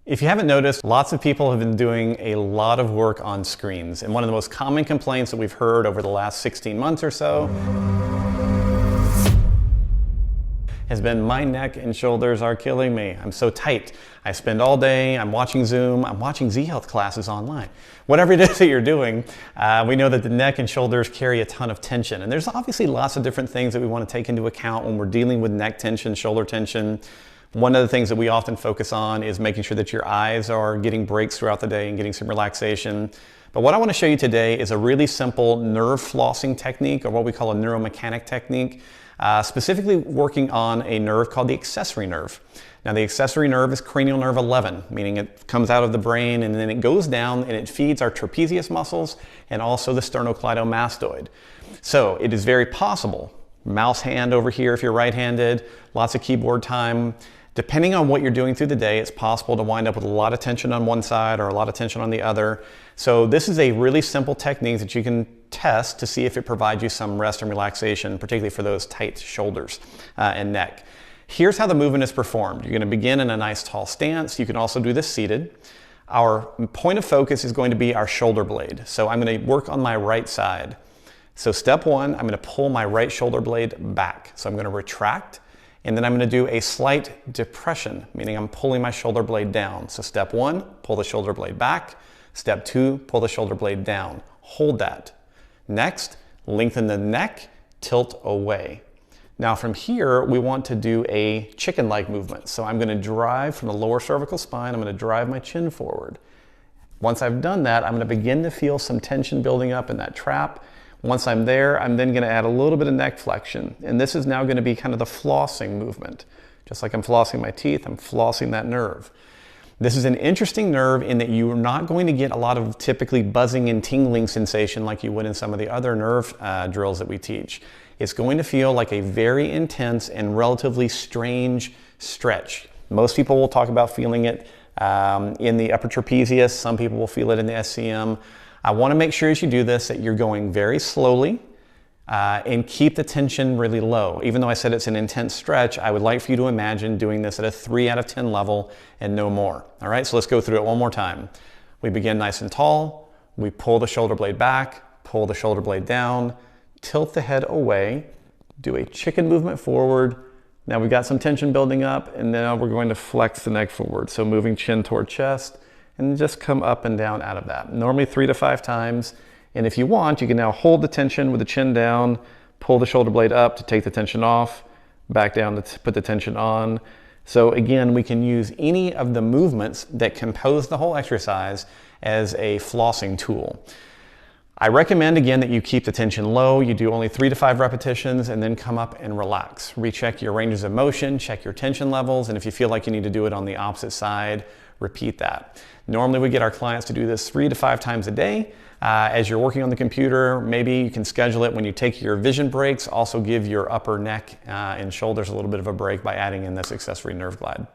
If you haven't noticed, lots of people have been doing a lot of work on screens. And one of the most common complaints that we've heard over the last 16 months or so has been, my neck and shoulders are killing me. I'm so tight. I spend all day, I'm watching Zoom, I'm watching Z-Health classes online. Whatever it is that you're doing, we know that the neck and shoulders carry a ton of tension. And there's obviously lots of different things that we want to take into account when we're dealing with neck tension, shoulder tension. One of the things that we often focus on is making sure that your eyes are getting breaks throughout the day and getting some relaxation. But what I want to show you today is a really simple nerve flossing technique, or what we call a neuromechanic technique, specifically working on a nerve called the accessory nerve. Now, the accessory nerve is cranial nerve 11, meaning it comes out of the brain and then it goes down and it feeds our trapezius muscles and also the sternocleidomastoid. So it is very possible, mouse hand over here if you're right-handed, lots of keyboard time. Depending on what you're doing through the day, it's possible to wind up with a lot of tension on one side or a lot of tension on the other. So this is a really simple technique that you can test to see if it provides you some rest and relaxation, particularly for those tight shoulders and neck. Here's how the movement is performed. You're going to begin in a nice tall stance. You can also do this seated. Our point of focus is going to be our shoulder blade. So I'm going to work on my right side. So step one, I'm going to pull my right shoulder blade back. So I'm going to retract. And then I'm going to do a slight depression, meaning I'm pulling my shoulder blade down. So step one, pull the shoulder blade back. Step two, pull the shoulder blade down. Hold that. Next, lengthen the neck, tilt away. Now from here, we want to do a chicken-like movement. So I'm going to drive from the lower cervical spine. I'm going to drive my chin forward. Once I've done that, I'm going to begin to feel some tension building up in that trap. Once I'm there, I'm then going to add a little bit of neck flexion. And this is now going to be kind of the flossing movement. Just like I'm flossing my teeth, I'm flossing that nerve. This is an interesting nerve in that you're not going to get a lot of typically buzzing and tingling sensation like you would in some of the other nerve drills that we teach. It's going to feel like a very intense and relatively strange stretch. Most people will talk about feeling it in the upper trapezius. Some people will feel it in the SCM. I want to make sure as you do this that you're going very slowly and keep the tension really low. Even though I said it's an intense stretch, I would like for you to imagine doing this at a 3 out of 10 level and no more. All right, so let's go through it one more time. We begin nice and tall. We pull the shoulder blade back, pull the shoulder blade down, tilt the head away, do a chicken movement forward. Now we've got some tension building up, and now we're going to flex the neck forward. So moving chin toward chest, and just come up and down out of that. Normally 3 to 5 times. And if you want, you can now hold the tension with the chin down, pull the shoulder blade up to take the tension off, back down to put the tension on. So again, we can use any of the movements that compose the whole exercise as a flossing tool. I recommend again that you keep the tension low. You do only 3 to 5 repetitions and then come up and relax. Recheck your ranges of motion, check your tension levels, and if you feel like you need to do it on the opposite side, repeat that. Normally we get our clients to do this 3 to 5 times a day. As you're working on the computer, maybe you can schedule it when you take your vision breaks. Also give your upper neck and shoulders a little bit of a break by adding in this accessory nerve glide.